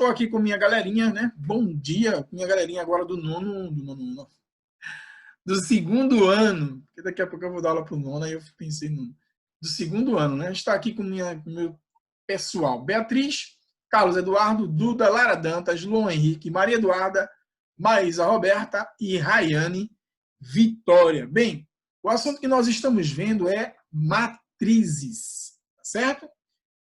estou aqui com minha galerinha, né? Bom dia, minha galerinha agora do segundo ano, porque daqui a pouco eu vou dar aula para o nono, aí eu pensei do segundo ano, né? Está aqui com meu pessoal: Beatriz, Carlos Eduardo, Duda, Lara Dantas, Luan Henrique, Maria Eduarda, Maísa Roberta e Rayane Vitória. Bem, o assunto que nós estamos vendo é matrizes, tá certo?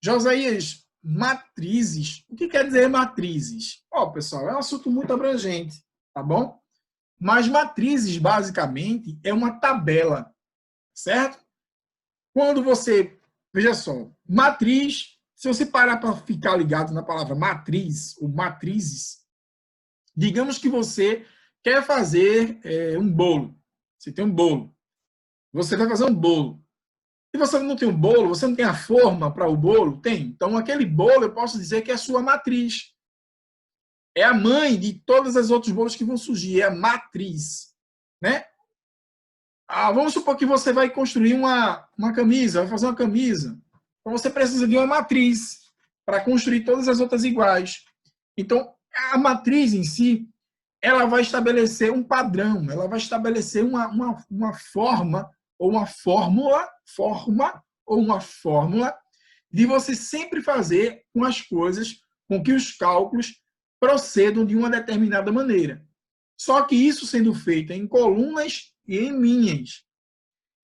Josias, matrizes. O que quer dizer matrizes? Ó, pessoal, é um assunto muito abrangente, tá bom? Mas matrizes, basicamente, é uma tabela, certo? Quando você, veja só, matriz, se você parar para ficar ligado na palavra matriz ou matrizes, digamos que você quer fazer um bolo. Você tem um bolo. Você vai fazer um bolo. Se você não tem um bolo, você não tem a forma para o bolo? Tem. Então, aquele bolo, eu posso dizer que é a sua matriz. É a mãe de todos os outros bolos que vão surgir. É a matriz. Né? Vamos supor que você vai construir uma camisa, vai fazer uma camisa. Então, você precisa de uma matriz para construir todas as outras iguais. Então, a matriz em si, ela vai estabelecer um padrão, ela vai estabelecer uma forma ou uma fórmula de você sempre fazer com as coisas, com que os cálculos procedam de uma determinada maneira. Só que isso sendo feito em colunas e em linhas.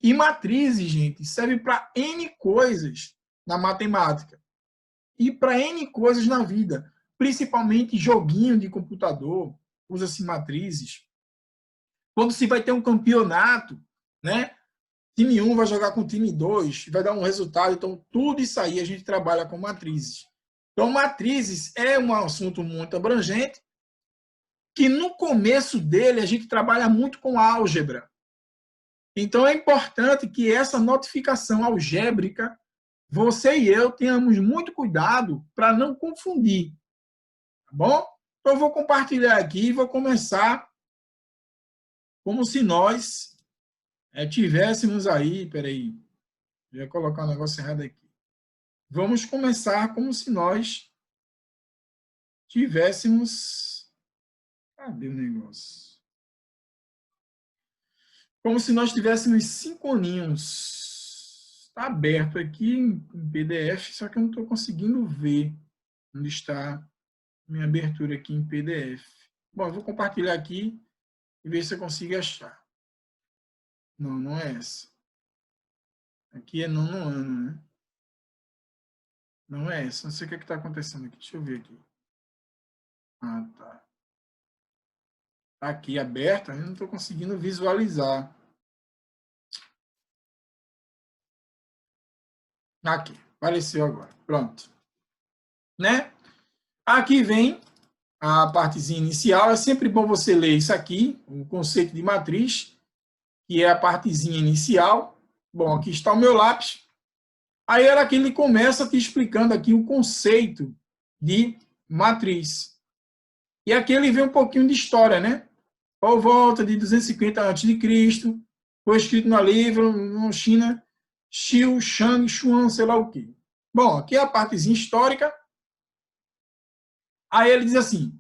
E matrizes, gente, serve para N coisas na matemática e para N coisas na vida, principalmente joguinho de computador, usa-se matrizes. Quando se vai ter um campeonato, né? Time 1 vai jogar com o time 2, vai dar um resultado. Então, tudo isso aí a gente trabalha com matrizes. Então, matrizes é um assunto muito abrangente, que no começo dele a gente trabalha muito com álgebra. Então, é importante que essa notificação algébrica, você e eu tenhamos muito cuidado para não confundir. Tá bom? Então, eu vou compartilhar aqui e vou começar como se nós tivéssemos aí, peraí, eu ia colocar um negócio errado aqui. Vamos começar como se nós tivéssemos, cadê o negócio? Como se nós tivéssemos 5 aninhos. Está aberto aqui em PDF, só que eu não estou conseguindo ver onde está minha abertura aqui em PDF. Bom, eu vou compartilhar aqui e ver se eu consigo achar. Não, não é essa. Aqui é nono ano, né? Não é essa. Não sei o que está acontecendo aqui. Deixa eu ver aqui. Ah, tá. Tá aqui aberta, eu não estou conseguindo visualizar. Aqui, apareceu agora. Pronto. Né? Aqui vem a partezinha inicial. É sempre bom você ler isso aqui, o conceito de matriz, que é a partezinha inicial. Bom, aqui está o meu lápis. Aí era que ele começa te explicando aqui o conceito de matriz. E aqui ele vê um pouquinho de história, né? Por volta de 250 a.C., foi escrito na livro, na China, Xiu, Shang, Xuan, sei lá o quê. Bom, aqui é a partezinha histórica. Aí ele diz assim,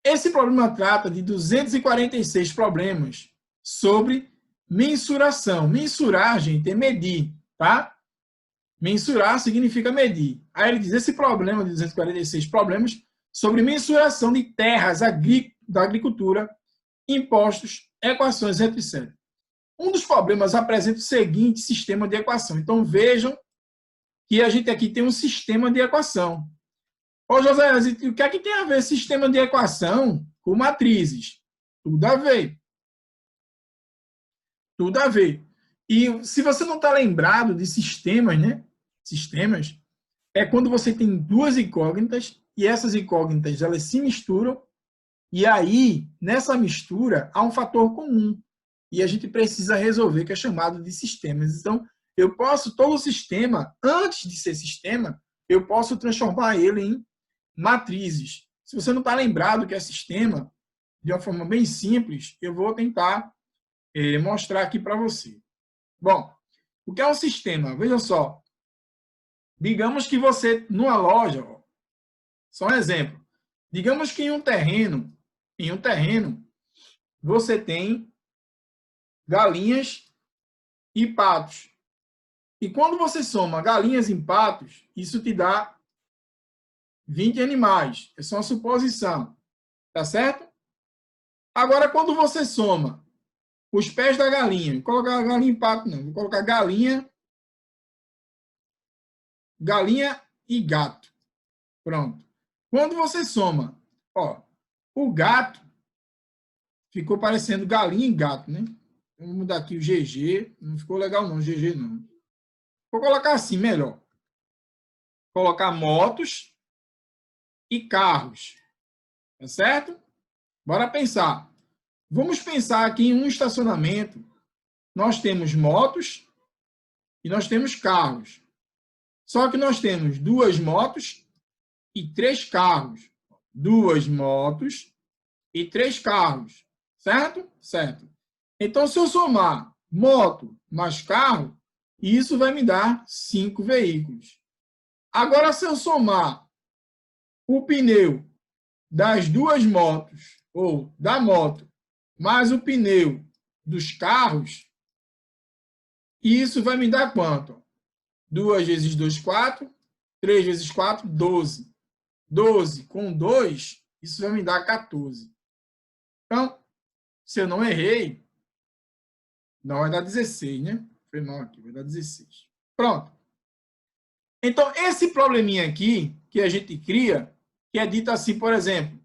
esse problema trata de 246 problemas sobre mensuração. Mensurar, gente, é medir, tá? Mensurar significa medir. Aí ele diz, esse problema de 246 problemas sobre mensuração de terras da agricultura, impostos, equações, etc. Um dos problemas apresenta o seguinte sistema de equação. Então, vejam que a gente aqui tem um sistema de equação. Ô, José, o que é que tem a ver sistema de equação com matrizes? Tudo a ver. Tudo a ver. E se você não está lembrado de sistemas, né? Sistemas é quando você tem duas incógnitas e essas incógnitas elas se misturam e aí, nessa mistura, há um fator comum. E a gente precisa resolver, que é chamado de sistemas. Então, eu posso, todo sistema, antes de ser sistema, eu posso transformar ele em matrizes. Se você não está lembrado que é sistema, de uma forma bem simples, eu vou tentar mostrar aqui para você. Bom, o que é um sistema? Veja só. Digamos que você, numa loja, só um exemplo, Digamos que em um terreno, você tem galinhas e patos. E quando você soma galinhas e patos, isso te dá 20 animais. É só uma suposição. Tá certo? Agora, quando você soma os pés da galinha, vou colocar galinha e pato, não. Vou colocar galinha e gato. Pronto. Quando você soma, ó, o gato ficou parecendo galinha e gato, né? Vamos mudar aqui o GG. Não ficou legal, não, GG não. Vou colocar assim, melhor. Colocar motos e carros. Tá certo? Bora pensar. Vamos pensar aqui em um estacionamento. Nós temos motos e nós temos carros. Só que nós temos 2 motos e 3 carros. 2 motos e 3 carros. Certo? Certo. Então, se eu somar moto mais carro, isso vai me dar 5 veículos. Agora, se eu somar o pneu das 2 motos, ou da moto, mais o pneu dos carros, isso vai me dar quanto? 2 vezes 2, 4. 3 vezes 4, 12. 12 com 2, isso vai me dar 14. Então, se eu não errei, não vai dar 16, né? Foi mal aqui, vai dar 16. Pronto. Então, esse probleminha aqui que a gente cria, que é dito assim, por exemplo,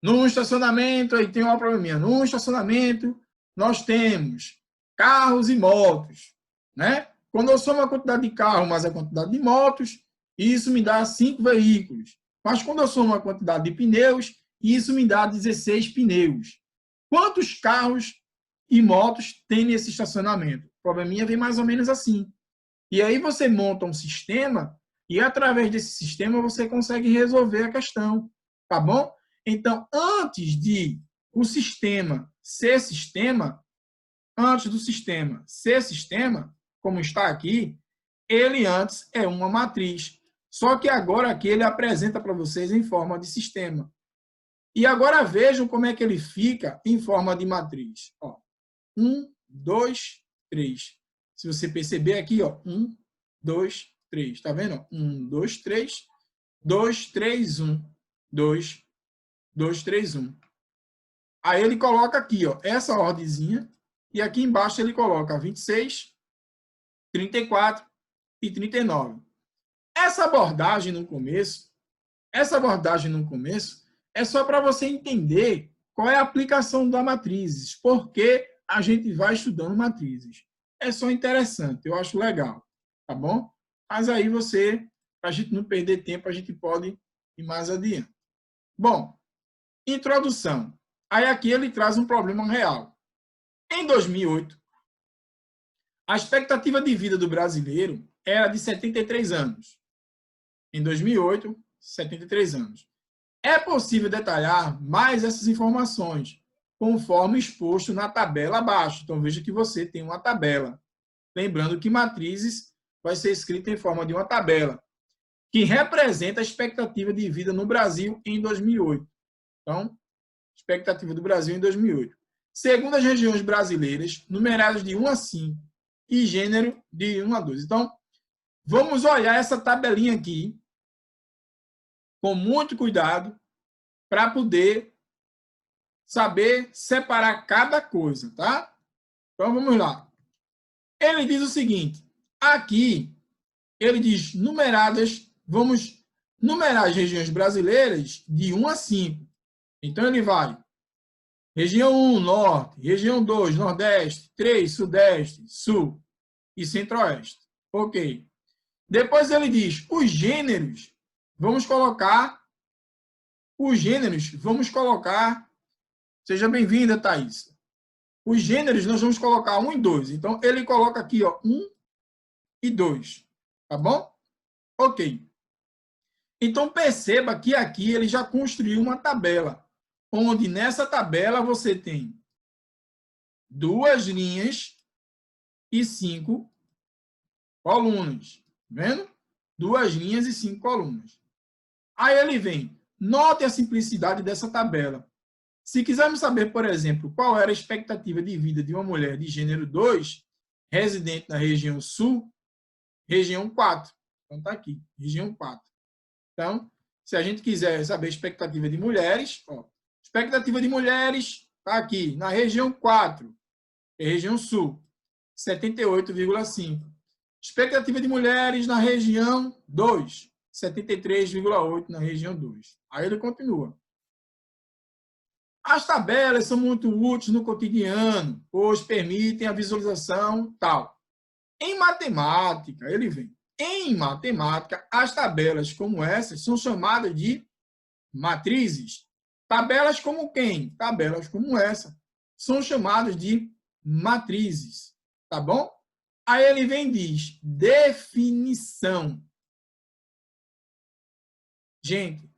num estacionamento, aí tem uma probleminha. Num estacionamento, nós temos carros e motos, né? Quando eu somo a quantidade de carros mais a quantidade de motos, isso me dá 5 veículos. Mas quando eu somo a quantidade de pneus, isso me dá 16 pneus. Quantos carros e motos tem nesse estacionamento? O probleminha vem mais ou menos assim. E aí você monta um sistema e, através desse sistema, você consegue resolver a questão. Tá bom? Então, antes de o sistema ser sistema, antes do sistema ser sistema, como está aqui, ele antes é uma matriz. Só que agora aqui ele apresenta para vocês em forma de sistema. E agora vejam como é que ele fica em forma de matriz. Ó, 1, 2, 3. Se você perceber aqui, ó, 1, 2, 3. Tá vendo? 1, 2, 3. 2, 3, 1. 2, 2, 3, 1. Aí ele coloca aqui, ó, essa ordezinha. E aqui embaixo ele coloca 26, 34 e 39. Essa abordagem no começo é só para você entender qual é a aplicação da matrizes, porque a gente vai estudando matrizes. É só interessante, eu acho legal, tá bom? Mas aí você, para a gente não perder tempo, a gente pode ir mais adiante. Bom, introdução. Aí aqui ele traz um problema real. Em 2008, a expectativa de vida do brasileiro era de 73 anos. Em 2008, 73 anos. É possível detalhar mais essas informações, conforme exposto na tabela abaixo. Então, veja que você tem uma tabela. Lembrando que matrizes vai ser escrita em forma de uma tabela, que representa a expectativa de vida no Brasil em 2008. Então, expectativa do Brasil em 2008. Segundo as regiões brasileiras, numeradas de 1 a 5 e gênero de 1 a 2. Então, vamos olhar essa tabelinha aqui com muito cuidado para poder saber separar cada coisa, tá? Então, vamos lá. Ele diz o seguinte, aqui, ele diz numeradas, vamos numerar as regiões brasileiras de 1 a 5. Então, ele vai região 1, Norte, região 2, Nordeste, 3, Sudeste, Sul e Centro-Oeste. Ok. Depois ele diz os gêneros, vamos colocar, seja bem-vinda, Thaís. Os gêneros nós vamos colocar 1 e 2. Então, ele coloca aqui, ó, 1 e 2. Tá bom? Ok. Então, perceba que aqui ele já construiu uma tabela, onde nessa tabela você tem 2 linhas e 5 colunas. Vendo? 2 linhas e 5 colunas. Aí ele vem Note a simplicidade dessa tabela. Se quisermos saber, por exemplo, qual era a expectativa de vida de uma mulher de gênero 2, residente na região sul, região 4. Então, está aqui, região 4. Então, se a gente quiser saber a expectativa de mulheres, ó, expectativa de mulheres está aqui, na região 4, que é a região sul, 78,5. Expectativa de mulheres na região 2, 73,8 na região 2. Aí ele continua. As tabelas são muito úteis no cotidiano, pois permitem a visualização tal. Em matemática, ele vem. Em matemática, as tabelas como essas são chamadas de matrizes. Tabelas como quem? Tabelas como essa são chamadas de matrizes. Tá bom? Aí ele vem e diz definição. Gente,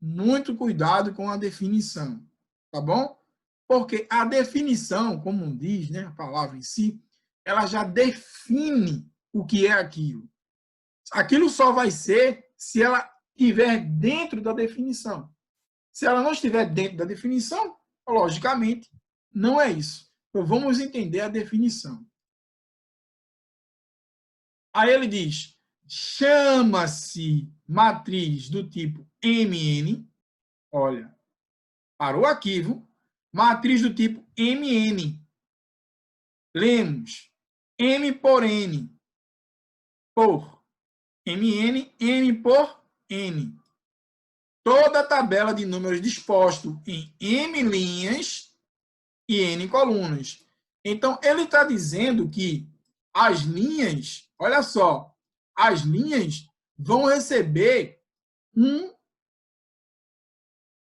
muito cuidado com a definição. Tá bom? Porque a definição, como diz, né, a palavra em si, ela já define o que é aquilo. Aquilo só vai ser se ela estiver dentro da definição. Se ela não estiver dentro da definição, logicamente, não é isso. Então, vamos entender a definição. Aí ele diz, chama-se matriz do tipo MN, olha, para o arquivo, matriz do tipo MN. Lemos M por N, por MN, M por N. Toda tabela de números disposto em M linhas e N colunas. Então, ele está dizendo que as linhas, olha só, as linhas vão receber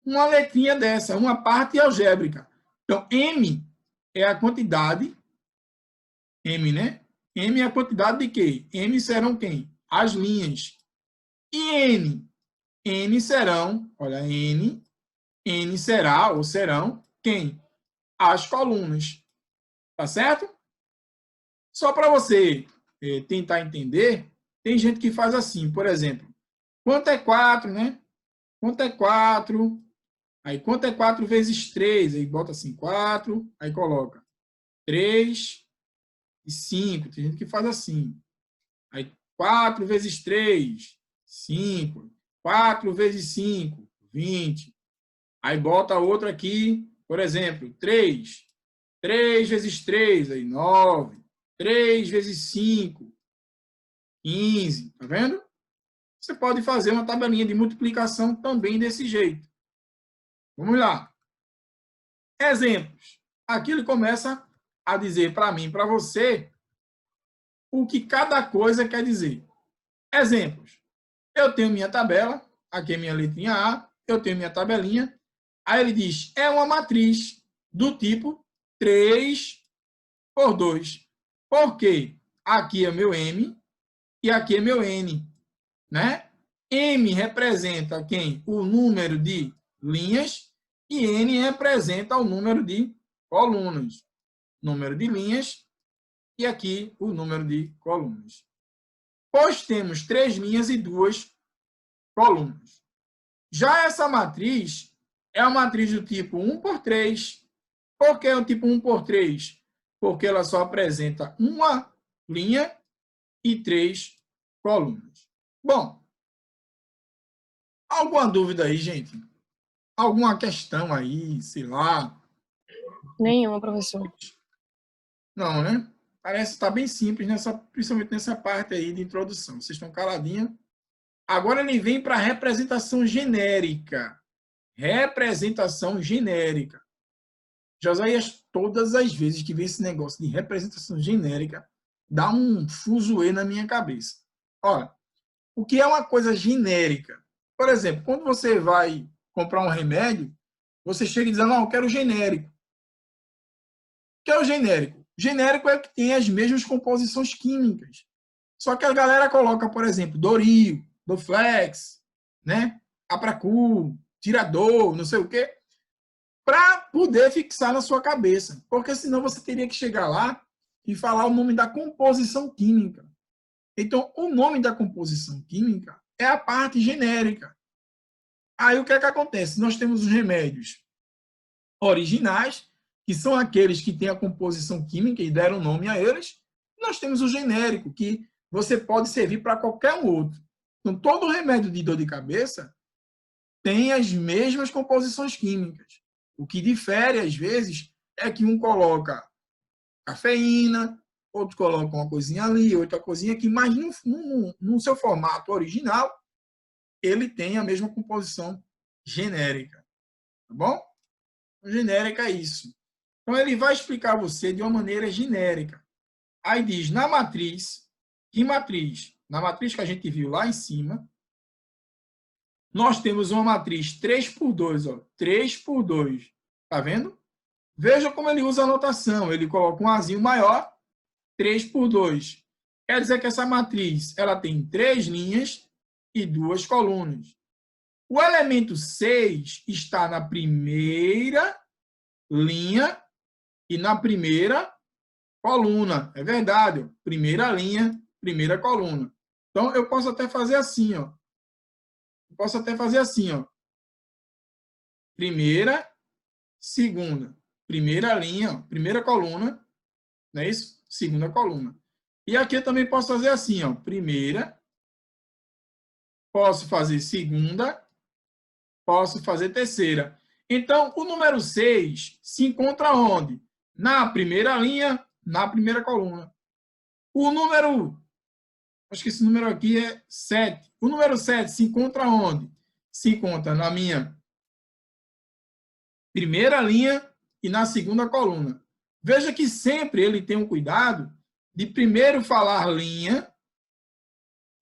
uma letrinha dessa, uma parte algébrica. Então, M é a quantidade, M, né? M é a quantidade de quê? M serão quem? As linhas. E N? N serão, olha, N será ou serão quem? As colunas. Tá certo? Só para você tentar entender, tem gente que faz assim, por exemplo, quanto é 4, né? Quanto é 4? Aí, quanto é 4 vezes 3? Aí, bota assim, 4, aí coloca 3 e 5. Tem gente que faz assim. Aí, 4 vezes 3, 5. 4 vezes 5, 20. Aí, bota outra aqui, por exemplo, 3. 3 vezes 3, aí 9. 3 vezes 5, 15. Tá vendo? Você pode fazer uma tabelinha de multiplicação também desse jeito. Vamos lá. Exemplos. Aqui ele começa a dizer para mim, para você, o que cada coisa quer dizer. Exemplos. Eu tenho minha tabela, aqui é minha letrinha A, eu tenho minha tabelinha. Aí ele diz, é uma matriz do tipo 3 por 2. Por quê? Aqui é meu M e aqui é meu N. Né? M representa quem? O número de linhas e N representa o número de colunas. Número de linhas e aqui o número de colunas. Pois temos 3 linhas e 2 colunas. Já essa matriz é uma matriz do tipo 1 por 3. Por que o tipo 1 por 3? Porque ela só apresenta uma linha e 3 colunas. Bom, alguma dúvida aí, gente? Alguma questão aí, sei lá? Nenhuma, professor. Não, né? Parece estar bem simples, principalmente nessa parte aí de introdução. Vocês estão caladinhos. Agora ele vem para a representação genérica. Representação genérica. Josias, todas as vezes que vem esse negócio de representação genérica, dá um fuzuê na minha cabeça. Olha, o que é uma coisa genérica? Por exemplo, quando você vai comprar um remédio, você chega dizendo, não, eu quero genérico. O que é o genérico? Genérico é o que tem as mesmas composições químicas. Só que a galera coloca, por exemplo, Doril, Dorflex, né? Apracu, Tirador, não sei o quê, para poder fixar na sua cabeça. Porque senão você teria que chegar lá e falar o nome da composição química. Então, o nome da composição química é a parte genérica. Aí o que é que acontece? Nós temos os remédios originais, que são aqueles que têm a composição química e deram nome a eles. Nós temos o genérico, que você pode servir para qualquer um outro. Então, todo remédio de dor de cabeça tem as mesmas composições químicas. O que difere, às vezes, é que um coloca cafeína, outro coloca uma coisinha ali, outra coisinha aqui, mas no seu formato original, ele tem a mesma composição genérica. Tá bom? Genérica é isso. Então, ele vai explicar a você de uma maneira genérica. Aí diz, na matriz, que matriz? Na matriz que a gente viu lá em cima, nós temos uma matriz 3 por 2, ó, 3 por 2. Tá vendo? Veja como ele usa a notação. Ele coloca um azinho maior, 3 por 2. Quer dizer que essa matriz ela tem 3 linhas e 2 colunas. O elemento 6 está na primeira linha e na primeira coluna. É verdade, ó. Primeira linha, primeira coluna. Então, eu posso até fazer assim, ó. Eu posso até fazer assim, ó. Primeira, segunda. Primeira linha, ó. Primeira coluna. Não é isso? Segunda coluna. E aqui eu também posso fazer assim, ó. Primeira. Posso fazer segunda. Posso fazer terceira. Então, o número 6 se encontra onde? Na primeira linha, na primeira coluna. O número, acho que esse número aqui é 7. O número 7 se encontra onde? Se encontra na minha primeira linha e na segunda coluna. Veja que sempre ele tem um cuidado de primeiro falar linha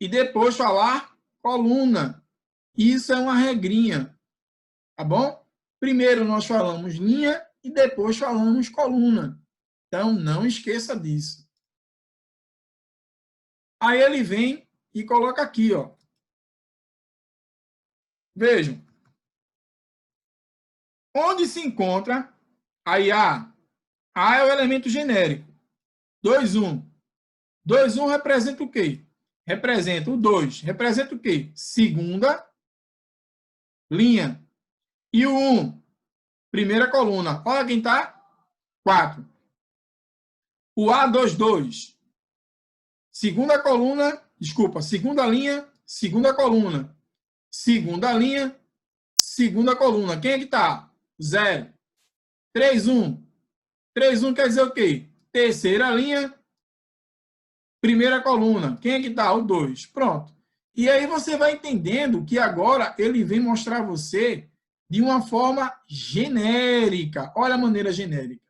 e depois falar coluna. Isso é uma regrinha, tá bom? Primeiro nós falamos linha e depois falamos coluna. Então, não esqueça disso. Aí ele vem e coloca aqui, ó. Vejam. Onde se encontra, aí A. A é o elemento genérico. 2, 1. 2, 1 representa o quê? Representa o 2. Representa o quê? Segunda linha. E o 1, primeira coluna. Olha quem está? 4. O A22, segunda coluna, desculpa, segunda linha, segunda coluna. Segunda linha, segunda coluna. Quem é que está? 0. 3, 1. 3, 1 quer dizer o quê? Terceira linha, primeira coluna. Quem é que está? O 2. Pronto. E aí você vai entendendo que agora ele vem mostrar a você de uma forma genérica. Olha a maneira genérica.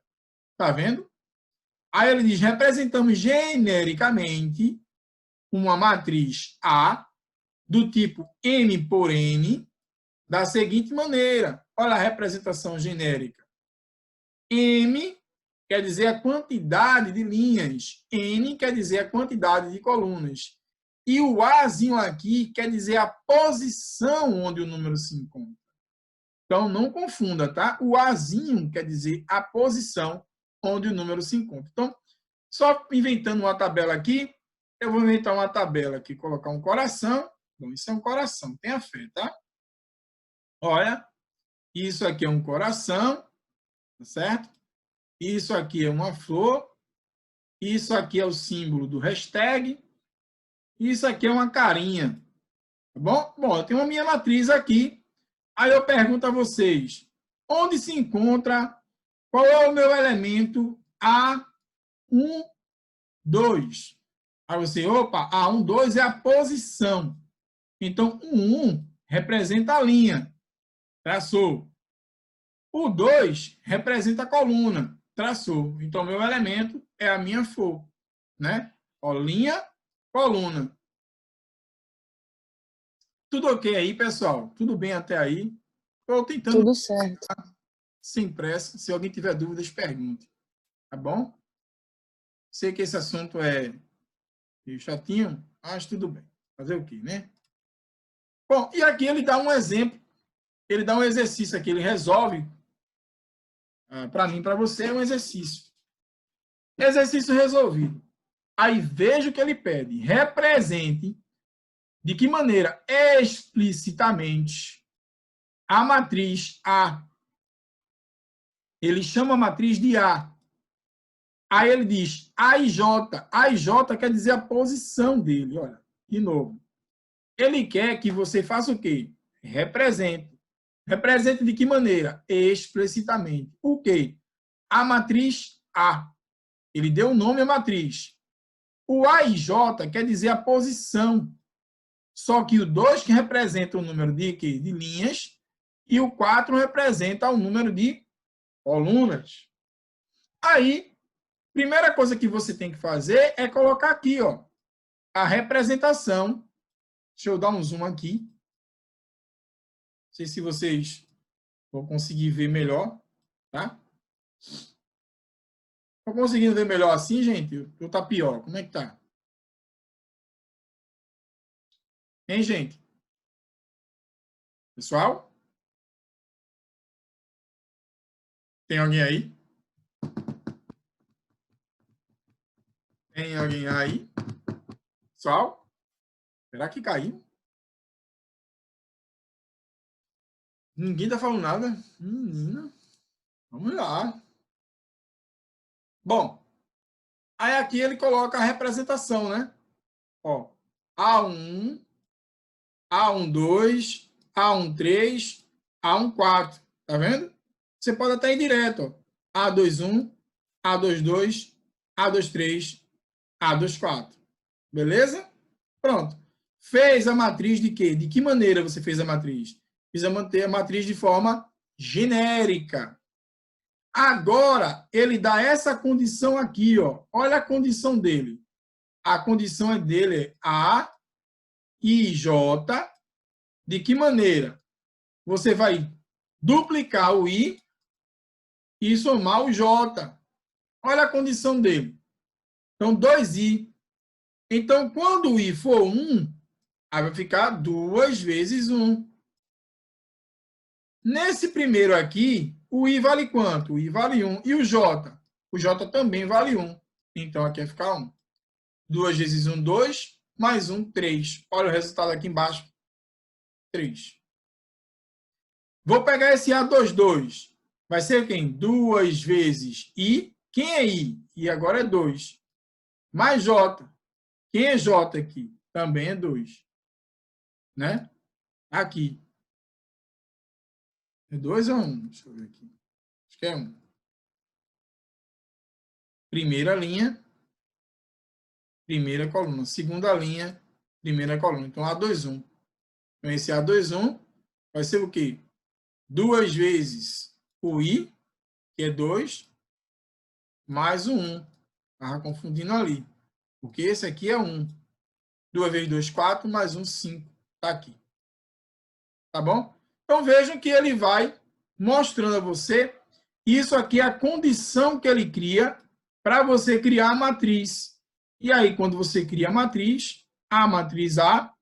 Tá vendo? Aí ele diz, representamos genericamente uma matriz A do tipo M por N da seguinte maneira. Olha a representação genérica. M quer dizer a quantidade de linhas. N quer dizer a quantidade de colunas. E o Azinho aqui quer dizer a posição onde o número se encontra. Então, não confunda, tá? O Azinho quer dizer a posição onde o número se encontra. Então, só inventando uma tabela aqui, eu vou inventar uma tabela aqui, colocar um coração. Bom, isso é um coração, tenha fé, tá? Olha, isso aqui é um coração, tá certo? Isso aqui é uma flor. Isso aqui é o símbolo do hashtag. Isso aqui é uma carinha. Tá bom? Bom, eu tenho a minha matriz aqui. Aí eu pergunto a vocês, onde se encontra, qual é o meu elemento A1, 2? Aí você, opa, A1, 2 é a posição. Então, o 1 representa a linha, traçou. O 2 representa a coluna, traçou. Então, meu elemento é a minha flor, né? Ó, linha, coluna. Tudo ok aí, pessoal? Tudo bem até aí? Estou tentando... Tudo certo. Sem pressa. Se alguém tiver dúvidas, pergunte. Tá bom? Sei que esse assunto é meio chatinho, mas tudo bem. Fazer o quê, né? Bom, e aqui ele dá um exemplo. Ele dá um exercício aqui. Ele resolve. Para mim, para você, é um exercício. Exercício resolvido. Aí veja o que ele pede. Represente de que maneira explicitamente a matriz A. Ele chama a matriz de A. Aí ele diz AIJ. AIJ quer dizer a posição dele. Olha, de novo. Ele quer que você faça o quê? Represente. Represente de que maneira? Explicitamente. O quê? A matriz A. Ele deu o nome à matriz. O AIJ quer dizer a posição. Só que o 2 que representa o número de linhas e o 4 representa o número de colunas. Aí, primeira coisa que você tem que fazer é colocar aqui, ó, a representação. Deixa eu dar um zoom aqui. Não sei se vocês vão conseguir ver melhor, tá? Estão conseguindo ver melhor assim, gente? Ou tá pior? Como é que tá? Hein, gente? Pessoal? Tem alguém aí? Tem alguém aí? Pessoal? Será que caiu? Ninguém tá falando nada? Menina. Vamos lá. Bom, aí aqui ele coloca a representação, né? Ó, A1, A12, A13, A14. Tá vendo? Você pode até ir direto, ó. A21, A22, A23, A24. Beleza? Pronto. Fez a matriz de quê? De que maneira você fez a matriz? Fiz a matriz de forma genérica. Agora, ele dá essa condição aqui, ó. Olha a condição dele. A condição dele é A e J. De que maneira? Você vai duplicar o I e somar o J. Olha a condição dele. Então, 2I. Então, quando o I for 1, aí vai ficar 2 vezes 1. Nesse primeiro aqui, o I vale quanto? O I vale 1. E o J? O J também vale 1. Então, aqui vai ficar 1. 2 vezes 1, 2. Mais 1, 3. Olha o resultado aqui embaixo. 3. Vou pegar esse A22. Vai ser quem? 2 vezes I. Quem é I? I agora é 2. Mais J. Quem é J aqui? Também é 2. Né? Aqui. É 2 ou 1? Deixa eu ver aqui. Acho que é 1. Primeira linha. Primeira coluna. Segunda linha. Primeira coluna. Então, A21. Então, esse A21 vai ser o quê? 2 vezes o I, que é 2, mais o 1. Estava confundindo ali. Porque esse aqui é 1. 2 vezes 2, 4, mais 1, 5. Está aqui. Tá bom? Então, vejam que ele vai mostrando a você. Isso aqui é a condição que ele cria para você criar a matriz. E aí, quando você cria a matriz A,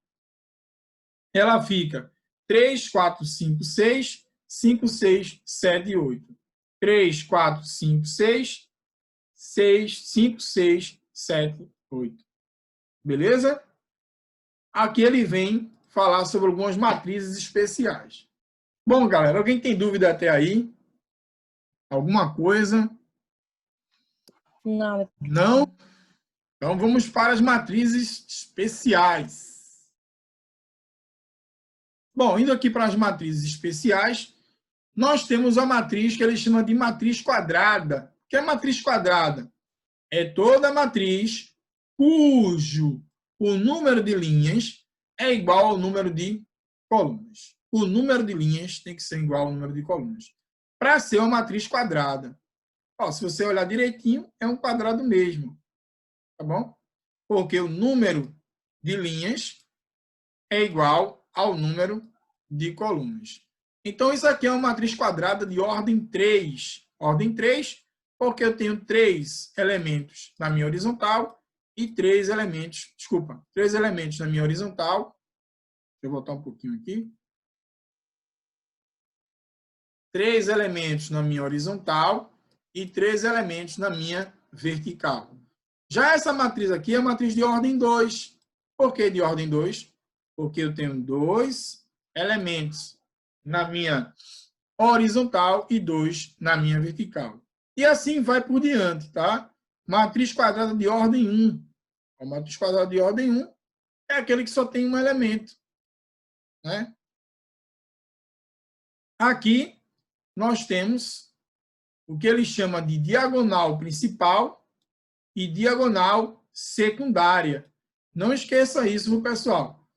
ela fica 3, 4, 5, 6, 5, 6, 7 e 8. 3, 4, 5, 6, 5, 6, 7, 8. Beleza? Aqui ele vem falar sobre algumas matrizes especiais. Bom, galera, alguém tem dúvida até aí? Alguma coisa? Nada. Não? Então, vamos para as matrizes especiais. Bom, indo aqui para as matrizes especiais, nós temos a matriz que ele chama de matriz quadrada. O que é matriz quadrada? É toda matriz cujo o número de linhas é igual ao número de colunas. O número de linhas tem que ser igual ao número de colunas. Para ser uma matriz quadrada. Ó, se você olhar direitinho, é um quadrado mesmo. Tá bom? Porque o número de linhas é igual ao número de colunas. Então, isso aqui é uma matriz quadrada de ordem 3. Ordem 3, porque eu tenho 3 elementos na minha horizontal e 3 elementos na minha horizontal. Deixa eu voltar um pouquinho aqui. 3 elementos na minha horizontal e 3 elementos na minha vertical. Já essa matriz aqui é a matriz de ordem 2. Por que de ordem 2? Porque eu tenho 2 elementos na minha horizontal e 2 na minha vertical. E assim vai por diante, tá? Matriz quadrada de ordem 1. A matriz quadrada de ordem 1 é aquele que só tem um elemento, né? Aqui nós temos o que ele chama de diagonal principal e diagonal secundária. Não esqueça isso, pessoal.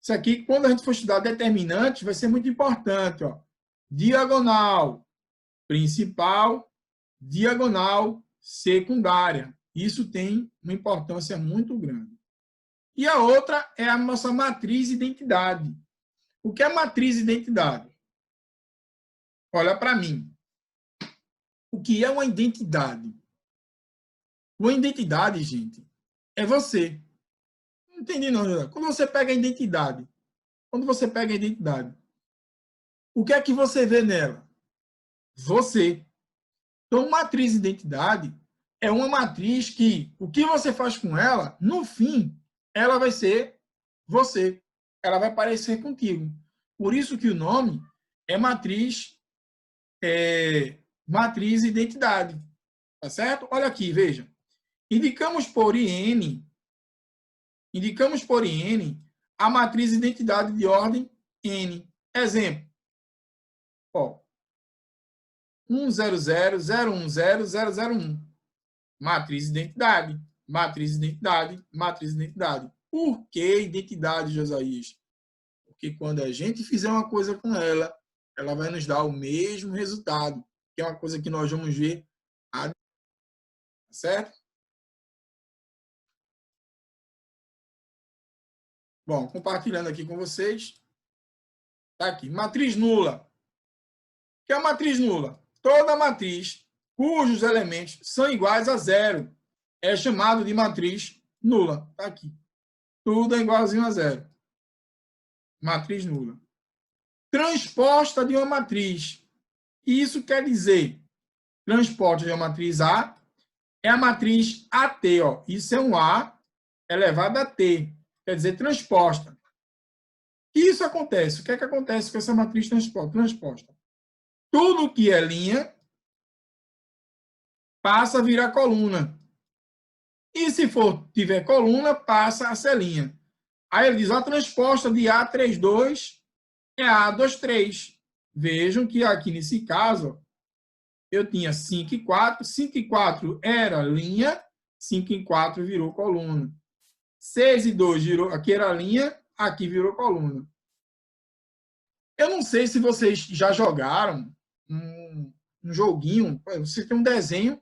Isso aqui, quando a gente for estudar determinantes, vai ser muito importante. Ó. Diagonal principal, diagonal secundária. Isso tem uma importância muito grande. E a outra é a nossa matriz identidade. O que é matriz identidade? Olha para mim. O que é uma identidade? Uma identidade, gente, é você. Não entendi não, José. Quando você pega a identidade, o que é que você vê nela? Você. Então, matriz identidade é uma matriz que o que você faz com ela, no fim, ela vai ser você. Ela vai parecer contigo. Por isso que o nome é matriz identidade. Tá certo? Olha aqui, veja. Indicamos por IN a matriz identidade de ordem N. Exemplo. Ó, 100010001. Matriz identidade. Matriz identidade. Matriz identidade. Por que identidade, Josias? Porque quando a gente fizer uma coisa com ela, ela vai nos dar o mesmo resultado, que é uma coisa que nós vamos ver. Certo? Bom, compartilhando aqui com vocês. Tá aqui. Matriz nula. O que é a matriz nula? Toda matriz cujos elementos são iguais a zero é chamado de matriz nula. Tá aqui. Tudo é igualzinho a zero. Matriz nula. Transposta de uma matriz. Isso quer dizer, transposta de uma matriz A é a matriz AT. Ó. Isso é um A elevado a T. Quer dizer, transposta. Isso acontece. O que é que acontece com essa matriz transposta? Tudo que é linha passa a virar coluna. E se tiver coluna, passa a ser linha. Aí ele diz, a transposta de A32 é A23. Vejam que aqui nesse caso, eu tinha 5 e 4. 5 e 4 era linha, 5 e 4 virou coluna. 6 e 2 virou, aqui era linha, aqui virou coluna. Eu não sei se vocês já jogaram um joguinho, você tem um desenho,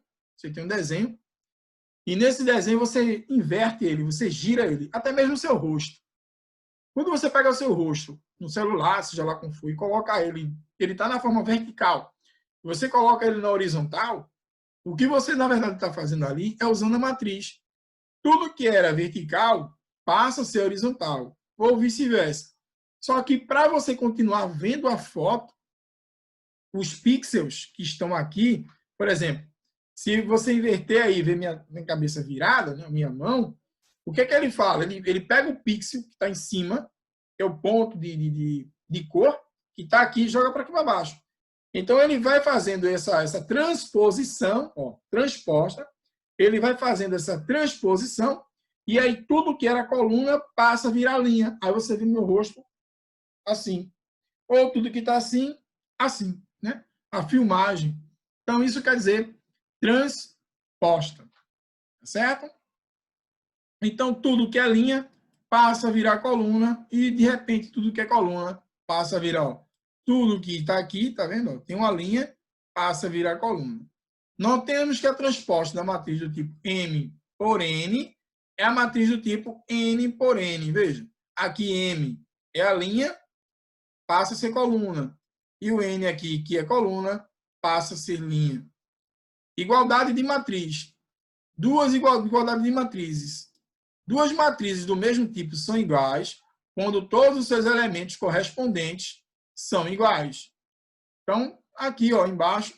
e nesse desenho você inverte ele, você gira ele, até mesmo o seu rosto. Quando você pega o seu rosto no celular, seja lá como for, e coloca ele está na forma vertical, você coloca ele na horizontal, o que você, na verdade, está fazendo ali é usando a matriz. Tudo que era vertical passa a ser horizontal, ou vice-versa. Só que para você continuar vendo a foto, os pixels que estão aqui, por exemplo, se você inverter aí e ver minha cabeça virada, né, minha mão, o que é que ele fala? Ele pega o pixel que está em cima, que é o ponto de cor, que está aqui, e joga para aqui para baixo. Então, ele vai fazendo essa transposição, ó, transposta, ele vai fazendo essa transposição, e aí tudo que era coluna passa a virar linha. Aí você vê meu rosto assim. Ou tudo que está assim, assim. Né? A filmagem. Então, isso quer dizer transposta. Tá certo? Então, tudo que é linha passa a virar coluna e, de repente, tudo que é coluna passa a virar, ó, tudo que está aqui, tá vendo? Tem uma linha, passa a virar coluna. Notemos que a transposta da matriz do tipo M por N é a matriz do tipo N por N. Veja, aqui M é a linha, passa a ser coluna. E o N aqui, que é coluna, passa a ser linha. Igualdade de matriz. Igualdade de matrizes. Duas matrizes do mesmo tipo são iguais quando todos os seus elementos correspondentes são iguais. Então, aqui, ó, embaixo,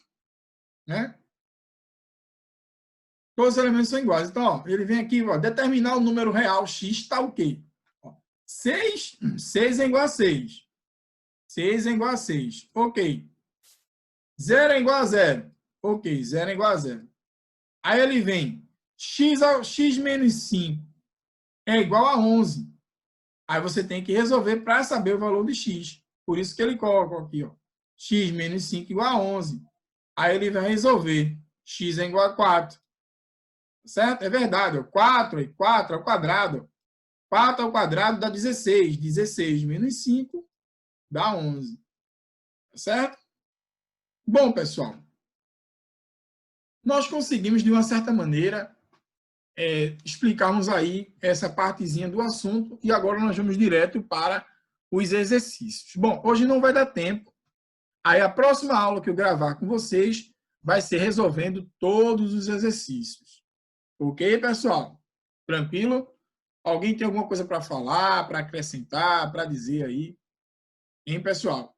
né? Todos os elementos são iguais. Então, ó, ele vem aqui, ó, determinar o número real x está o quê? 6 é igual a 6. 6 é igual a 6. Ok. 0 é igual a 0. Ok, 0 é igual a 0. Aí ele vem, x menos 5 é igual a 11. Aí você tem que resolver para saber o valor de x. Por isso que ele coloca aqui, ó, x menos 5 igual a 11. Aí ele vai resolver, x é igual a 4. Certo? É verdade, ó, 4 ao quadrado. 4 ao quadrado dá 16. 16 menos 5 dá 11. Certo? Bom, pessoal, nós conseguimos, de uma certa maneira, explicarmos aí essa partezinha do assunto e agora nós vamos direto para os exercícios. Bom, hoje não vai dar tempo. Aí a próxima aula que eu gravar com vocês vai ser resolvendo todos os exercícios. Ok, pessoal? Tranquilo? Alguém tem alguma coisa para falar, para acrescentar, para dizer aí? Hein, pessoal?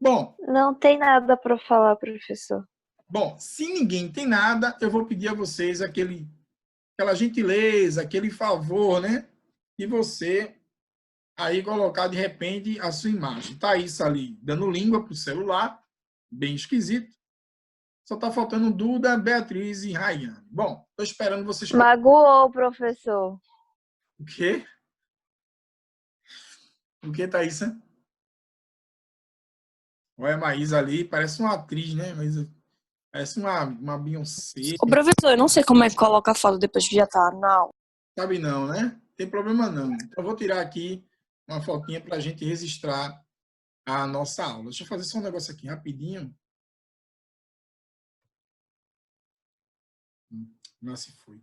Bom, Não tem nada para falar, professor. bom, se ninguém tem nada, eu vou pedir a vocês aquela gentileza, aquele favor, né? De você aí colocar de repente a sua imagem. Tá isso ali, dando língua pro celular, bem esquisito. Só tá faltando Duda, Beatriz e Rayane. Bom, tô esperando vocês. Magoou, professor. O quê? O que, Thaísa? Olha a Maísa ali, parece uma atriz, né? Mas parece uma Beyoncé. Ô, professor, eu não sei como é que coloca a foto depois que já tá na aula. Sabe não, né? Tem problema não. Então, eu vou tirar aqui uma fotinha para a gente registrar a nossa aula. Deixa eu fazer só um negócio aqui rapidinho. Lá se foi.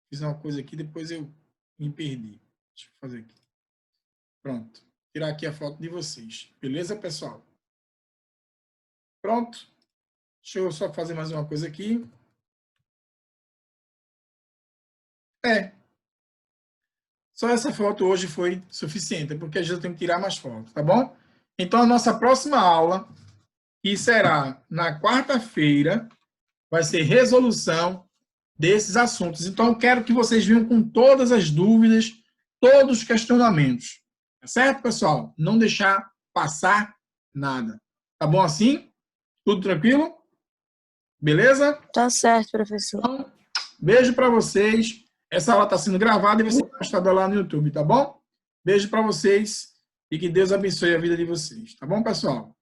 Fiz uma coisa aqui, depois eu me perdi. Deixa eu fazer aqui. Pronto. Tirar aqui a foto de vocês. Beleza, pessoal? Pronto. Deixa eu só fazer mais uma coisa aqui. Só essa foto hoje foi suficiente, porque a gente tem que tirar mais fotos, tá bom? Então, a nossa próxima aula, que será na quarta-feira, vai ser resolução desses assuntos. Então, eu quero que vocês venham com todas as dúvidas, todos os questionamentos. Tá certo, pessoal? Não deixar passar nada. Tá bom assim? Tudo tranquilo? Beleza? Tá certo, professor. Então, beijo para vocês. Essa aula está sendo gravada e vai ser postada lá no YouTube, tá bom? Beijo para vocês e que Deus abençoe a vida de vocês. Tá bom, pessoal?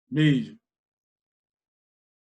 Beijo.